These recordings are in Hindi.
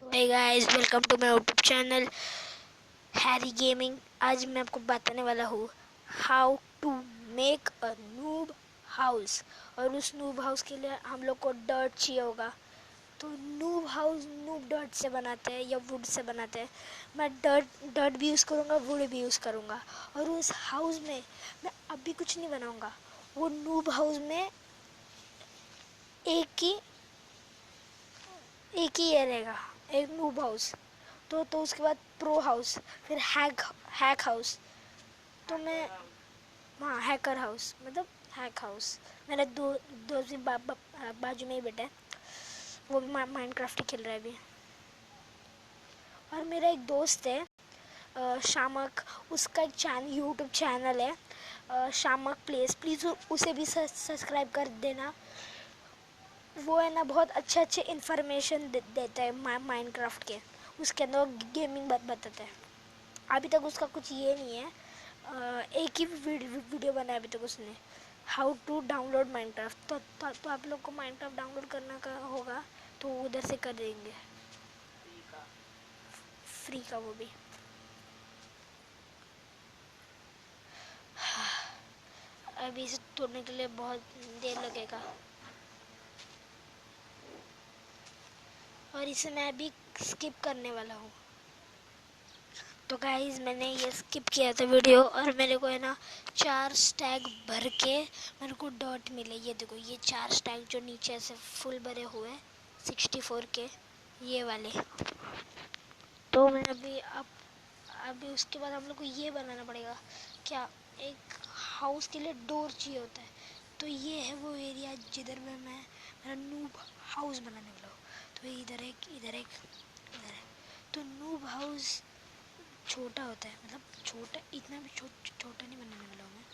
Hey guys, welcome to my YouTube channel Harry gaming. आज मैं आपको बताने वाला हूँ how to make a noob house. और उस नूब हाउस के लिए हम लोग को डर्ट चाहिए होगा। तो नूब हाउस नूब डर्ट से बनाते हैं या वुड से बनाते हैं। मैं डर्ट भी यूज़ करूँगा, वुड भी यूज़ करूँगा। और उस हाउस में मैं अभी कुछ नहीं बनाऊँगा। वो नूब हाउस में एक ही ये रहेगा, एक नूब हाउस। तो उसके बाद प्रो हाउस, फिर हैक हाउस। तो मैं हाँ, हैकर हाउस मतलब हैक हाउस। मेरे दो दोस्त भी बाजू में ही बैठे हैं, वो भी माइनक्राफ्ट ही खेल रहा है अभी। और मेरा एक दोस्त है शामक, उसका एक यूट्यूब चैनल है शामक प्लेस। प्लीज़ उसे भी सब्सक्राइब कर देना। वो है ना, बहुत अच्छे इन्फॉर्मेशन देता है माइनक्राफ्ट के। उसके अंदर गेमिंग बताता है। अभी तक उसका कुछ ये नहीं है, एक ही वीडियो बनाया अभी तक उसने, हाउ टू डाउनलोड माइनक्राफ्ट। तो आप लोग को माइनक्राफ्ट डाउनलोड करना का होगा तो उधर से कर देंगे, फ्री का वो भी। अभी इसे तोड़ने के लिए बहुत देर लगेगा और इसे मैं अभी स्किप करने वाला हूँ। तो गाइस, मैंने ये स्किप किया था वीडियो और मेरे को है ना 4 स्टैग भर के मेरे को डॉट मिले। ये देखो, ये 4 स्टैग जो नीचे से फुल भरे हुए 64 के, ये वाले। तो मैं अभी उसके बाद हम लोग को ये बनाना पड़ेगा। क्या, एक हाउस के लिए डोर चाहिए होता है। तो ये है वो एरिया जिधर में मैं मेरा नूब हाउस बनाने वाला हूँ। तो इधर एक, इधर एक, इधर है। तो नूब हाउस छोटा होता है, मतलब छोटा, इतना भी छोटा नहीं बनाने वाला हूँ मैं।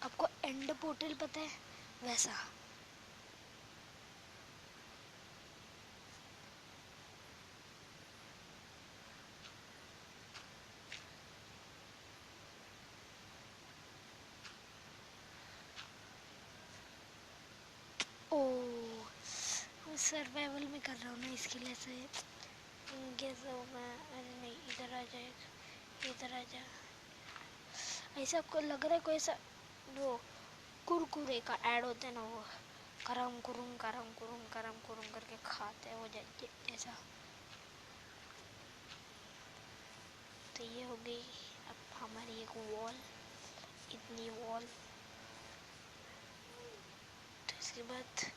आपको एंड पोर्टल पता है, वैसा। ओ, सर्वाइवल में कर रहा हूँ ना, इसके लिए से कैसे होगा। अरे नहीं, इधर आ जाए, इधर आ जा। ऐसा आपको लग रहा है कोई सा वो कुरकुरे का ऐड होता है ना, वो करम कुरुम करके खाते हैं वो जैसा। तो ये हो गई अब हमारी एक वॉल, इतनी वॉल। तो इसके बाद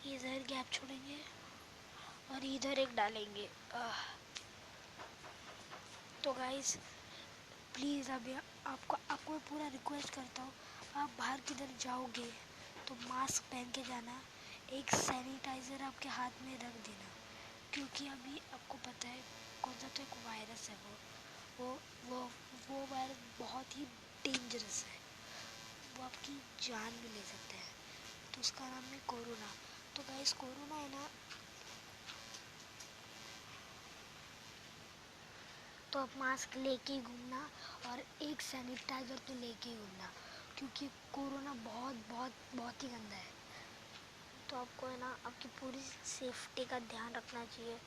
इधर गैप छोड़ेंगे और इधर एक डालेंगे। तो गाइस, प्लीज़ अभी आपको पूरा रिक्वेस्ट करता हूँ, आप बाहर किधर जाओगे तो मास्क पहन के जाना। एक सैनिटाइज़र आपके हाथ में रख देना, क्योंकि अभी आपको पता है कौन सा, तो एक वायरस है वो वो वो वायरस बहुत ही डेंजरस है। वो आपकी जान भी ले सकते हैं। तो उसका नाम है कोरोना। तो गाइस, कोरोना है ना, तो आप मास्क लेके ही घूमना और एक सैनिटाइज़र तो लेके ही घूमना, क्योंकि कोरोना बहुत बहुत बहुत ही गंदा है। तो आपको है ना आपकी पूरी सेफ्टी का ध्यान रखना चाहिए।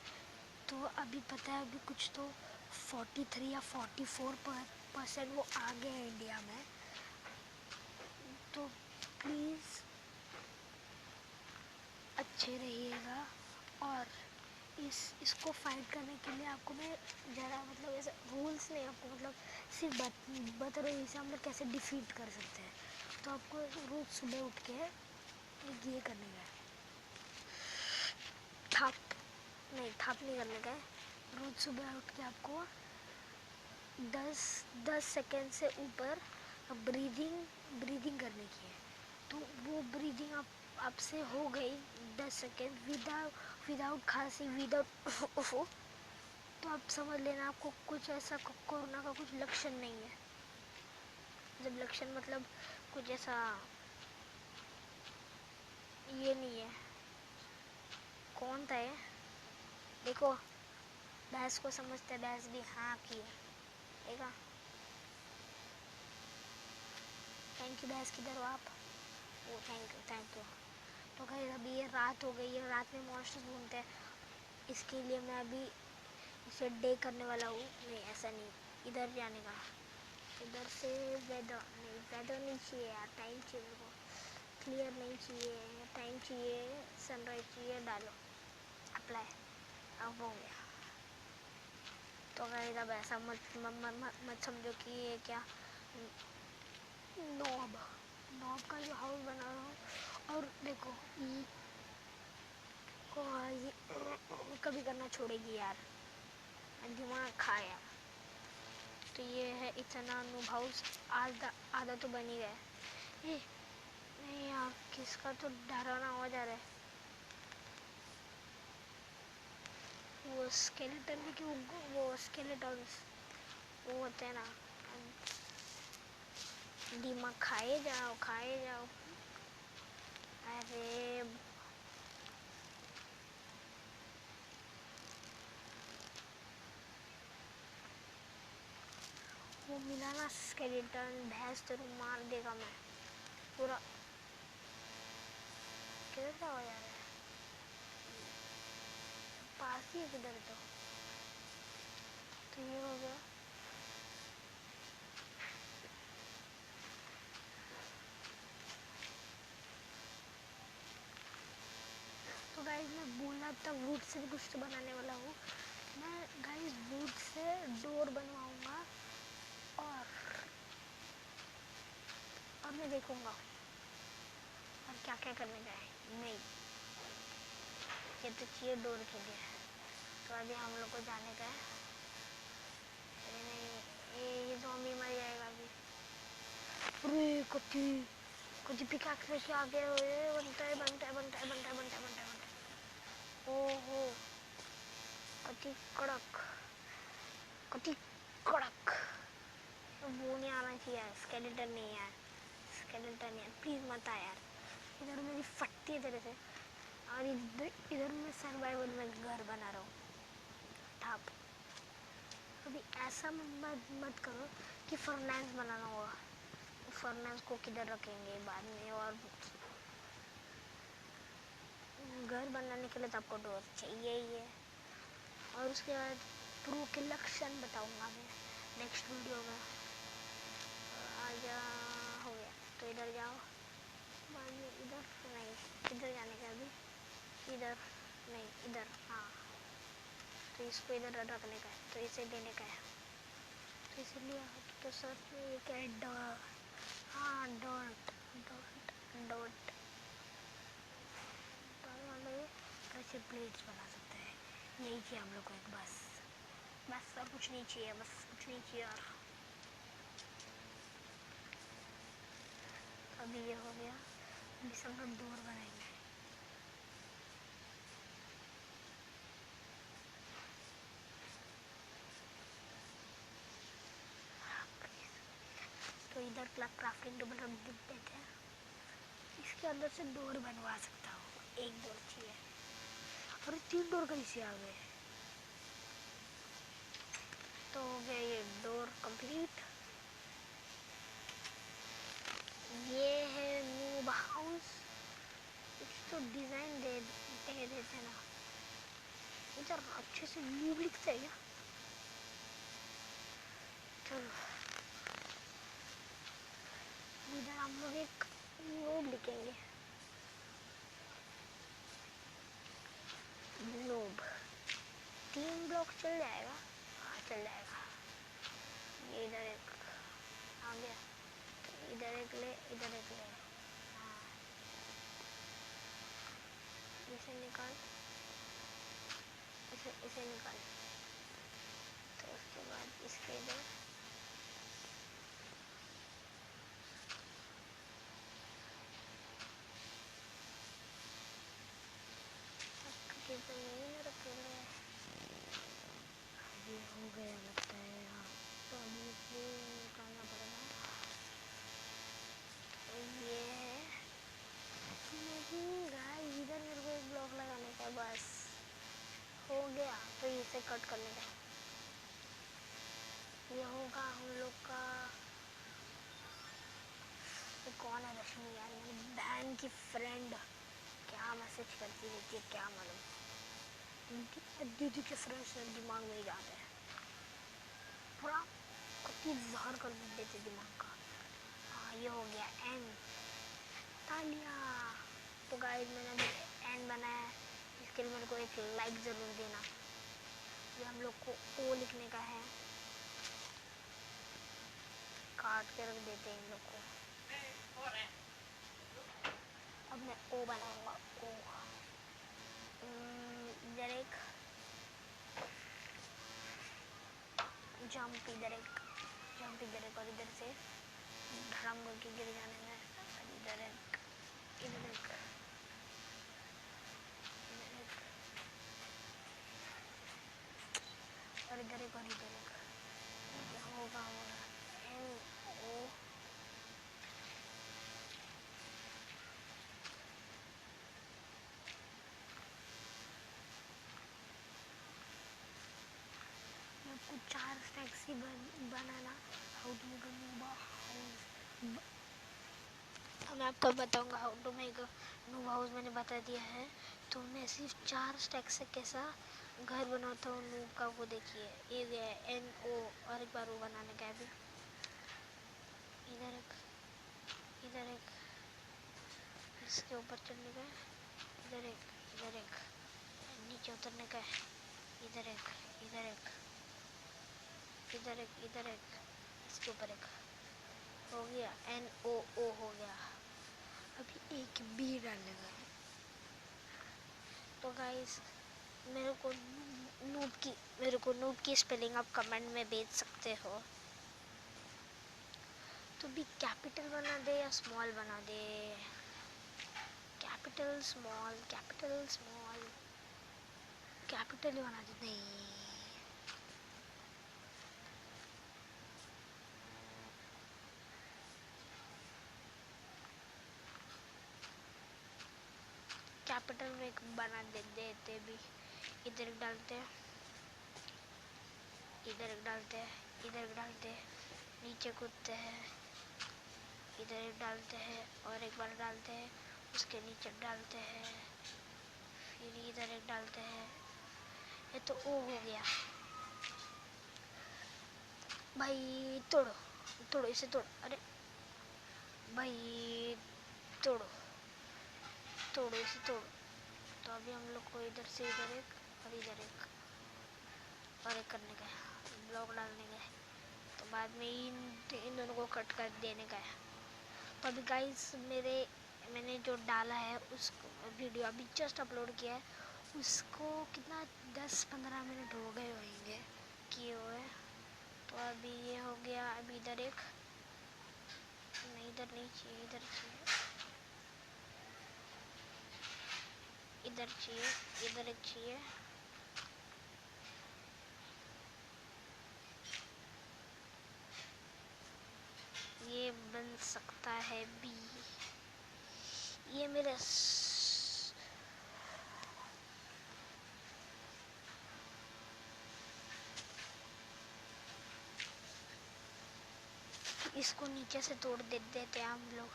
तो अभी पता है, अभी कुछ तो 43 या 44% वो आ गए हैं इंडिया में। तो प्लीज़ अच्छे रहिएगा। और इसको फाइट करने के लिए आपको मैं ज़रा, मतलब ऐसे रूल्स नहीं, आपको मतलब सिर्फ बता रही हूँ इसे हम लोग कैसे डिफीट कर सकते हैं। तो आपको रोज़ सुबह उठ के ये करने का है, थाप थाप नहीं करने का है। रोज़ सुबह उठ के आपको 10 सेकेंड से ऊपर ब्रीदिंग करने की है। तो वो ब्रीदिंग आपसे हो गई 10 सेकेंड विदाउट खांसी, विदाउट उफो, तो आप समझ लेना आपको कुछ ऐसा कोरोना का कुछ लक्षण नहीं है। जब लक्षण मतलब कुछ ऐसा ये नहीं है। कौन था ये, देखो, भैंस को समझते, भैंस भी हाँ की है, देखा। की भैंस किधर हो आप? ओ थैंक यू थैंक यू। तो गाइस अभी ये रात हो गई है, रात में मॉन्स्टर्स घूमते हैं, इसके लिए मैं अभी इसे डे करने वाला हूँ। नहीं ऐसा नहीं, इधर जाने का, इधर से वेदर नहीं, वेदर नहीं चाहिए यार, टाइम चाहिए मेरे को, क्लियर नहीं चाहिए, टाइम चाहिए, सनराइज चाहिए, डालो अप्लाई, अब हो गया। तो गाइस अब ऐसा मत समझो कि ये क्या नॉब नॉब का जो हाउस बना रहा हूँ। और देखो ये कभी करना छोड़ेगी यार, दिमाग खाया। तो ये है इतना नूब हाउस, आधा तो बन ही गया। नहीं यार, किसका तो डरावना आवाज आ रहा है। वो स्केलेटन भी क्यों, वो स्केलेटन्स वो होते हैं ना, दिमाग खाए जाओ खाए जाओ। अरे वो मिला ना स्केलेटन, भैंस तेरे मार देगा मैं पूरा। किधर से आवाज आ रहा है? पास ही है किधर तो ये हो गया। तो गाइस मैं बोला था वुड से भी कुछ तो बनाने वाला हूँ मैं गाइस, वुड से डोर बनवाऊंगा और मैं देखूंगा और क्या क्या करने का है। नहीं ये तो चाहिए डोर के लिए, तो अभी हम लोग को जाने का है। नहीं ये ज़ॉम्बी मर जाएगा अभी। अरे कच्ची कच्ची पिकाक्स लेके आ गए हुए, बनता है बनता है बनता है बनता है बनता है बनता है बनता है। ओहो कच्ची कड़क, कच्ची कड़क। तो वो नहीं आना चाहिए, स्केलेटन नहीं यार, स्केलेटन यार प्लीज़ मत आ यार, इधर मेरी फटती है तेरे से। और इधर मैं सर्वाइवल में घर बना रहा हूँ ठाप। अभी ऐसा मत करो कि फर्नेस बनाना होगा, फर्नेस को किधर रखेंगे बाद में, और घर बनाने के लिए तो आपको डोर चाहिए ही है। और उसके बाद प्रो के लक्षण बताऊंगा मैं नेक्स्ट वीडियो में। आजा हो गया, तो इधर जाओ, बाद में इधर नहीं, इधर जाने का अभी, इधर नहीं इधर, हाँ तो इसको इधर रखने का है, तो इसे देने का है, तो इसलिए तो सर ये क्या है, डॉट, हाँ डॉट डॉट डॉट वाले ऐसे प्लेट्स बना सकते हैं। यही चाहिए हम लोग को एक, बस बस और कुछ नहीं चाहिए, बस कुछ नहीं चाहिए। और अभी ये हो गया, अभी सब लोग डोर बनाएंगे। तो इधर क्राफ्टिंग टेबल रख देते हैं, इसके अंदर से डोर बनवा सकता हूँ, एक डोर चाहिए। और 3 डोर कैसे आ गए? तो हो गया ये डोर कंप्लीट। ये है नूब हाउस, कुछ तो डिजाइन दे देते ना, इधर अच्छे से नूब लिखते हैं क्या? चलो इधर हम लोग एक नूब लिखेंगे, नूब। 3 ब्लॉक चल जाएगा, हाँ चल जाएगा। ये इधर एक आ गया, तो इधर एक ले, इधर एक ले, हाँ इसे निकाल, इसे निकाल। तो उसके बाद इसके इधर के ज़मीन रखेंगे। ये हो गया लगता है यहाँ, तो अभी इसे निकालना पड़ेगा। ये है नहीं गाइस, इधर मेरे को एक ब्लॉक लगाने का, बस हो गया। तो इसे कट करने का, ये होगा हम लोग का कौन है रश्मि यार, मेरी बहन की फ्रेंड, क्या मैसेज करती रहती है क्या मालूम। दीदी के फ्रेंड्स दिमाग में ही जाते हैं, पूरा कति जहर कर देते दिमाग का। हाँ ये हो गया एन, तालिया। तो गाइस मैंने अभी एन बनाया है, इसके लिए मेरे को एक लाइक ज़रूर देना। ये हम लोग को ओ लिखने का है, काट के रख देते हैं इन लोग को। अब मैं ओ बनाऊंगा, ओ। इधर एक जंप, इधर एक जंप, इधर एक, और इधर से धड़म करके गिर जाने में। इधर एक, इधर एक, इधर एक, और इधर एक, और इधर एक। क्या होगा एन ओ। आपको 4 स्टैक्स ही बनाना। How to make a noob house, मैं आपको बताऊंगा how to make a noob house, मैंने बता दिया है। तो मैं सिर्फ 4 स्टैक्स से कैसा घर बनाता हूँ नूब का, वो देखिए। ये गया एन ओ, और एक बार वो बनाने का भी। इधर एक, इधर एक, इसके ऊपर चढ़ने का, इधर एक, इधर एक, नीचे उतरने का, इधर एक, इधर एक, इधर एक, इधर एक, इसके ऊपर एक। हो गया एन ओ ओ हो गया। अभी एक बी डालने का। तो गाइस मेरे को नूब की स्पेलिंग आप कमेंट में भेज सकते हो। तो भी कैपिटल बना दे या स्मॉल बना दे, capital small, capital small, capital ही बना दे। नहीं, कैपिटल में एक बना देते भी। इधर एक डालते हैं, इधर एक डालते हैं, इधर एक डालते हैं, नीचे कूदते हैं, इधर एक डालते हैं, और एक बार डालते हैं, उसके नीचे डालते हैं, फिर इधर एक डालते हैं। ये तो ओ हो गया। भाई तोड़ो, तोड़ो इसे, तोड़ो। अरे भाई तोड़ो, तोड़ो इसे, तोड़ो। तो अभी हम लोग को इधर से इधर एक, और इधर एक, और एक करने का है, ब्लॉक डालने का है। तो बाद में इन दोनों को कट कर देने का है। तो अभी गाइस मैंने जो डाला है उस वीडियो अभी जस्ट अपलोड किया है, उसको कितना 10-15 मिनट हो गए होंगे किए हुए। तो अभी ये हो गया। अभी इधर एक, नहीं इधर नहीं चाहिए, इधर चाहिए, इधर चाहिए, इधर एक चाहिए। ये बन सकता है बी। ये मेरे इसको नीचे से तोड़ देते हैं हम लोग।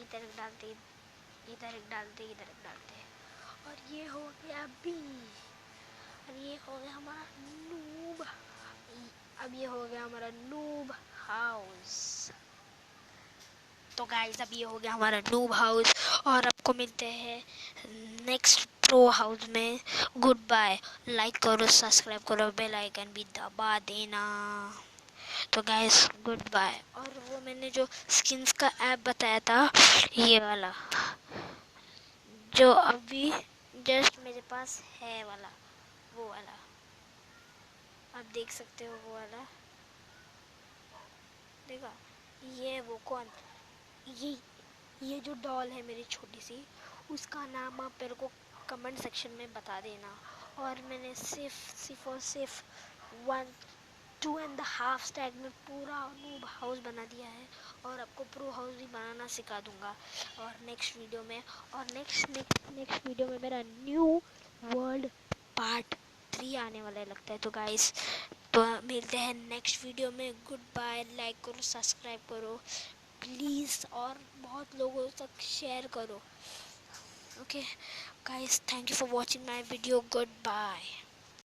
इधर एक डालते, इधर एक डालते, इधर एक डालते, और ये हो गया बी। और ये हो गया हमारा नूब। अब ये हो गया हमारा नूब हाउस। तो गाइस अब ये हो गया हमारा नूब हाउस, और आपको मिलते हैं नेक्स्ट प्रो हाउस में। Good bye. लाइक करो, सब्सक्राइब करो, बेल आइकन भी दबा देना। तो गाइस गुड बाय। और वो मैंने जो स्किन्स का ऐप बताया था, ये वाला जो अभी जस्ट मेरे पास है वाला, वो वाला आप देख सकते हो, वो वाला देखा। ये वो कौन, ये ये जो डॉल है मेरी छोटी सी, उसका नाम आप मेरे को कमेंट सेक्शन में बता देना। और मैंने सिर्फ और सिर्फ 2.5 स्टैक में पूरा नूब हाउस बना दिया है, और आपको प्रो हाउस भी बनाना सिखा दूंगा और नेक्स्ट वीडियो में। और नेक्स्ट वीडियो में मेरा न्यू वर्ल्ड पार्ट 3 आने वाला है लगता है। तो गाइस तो मिलते हैं नेक्स्ट वीडियो में। Good bye. लाइक करो, सब्सक्राइब करो प्लीज़, और बहुत लोगों तक शेयर करो। Okay guys, thank you for watching my video. Good bye.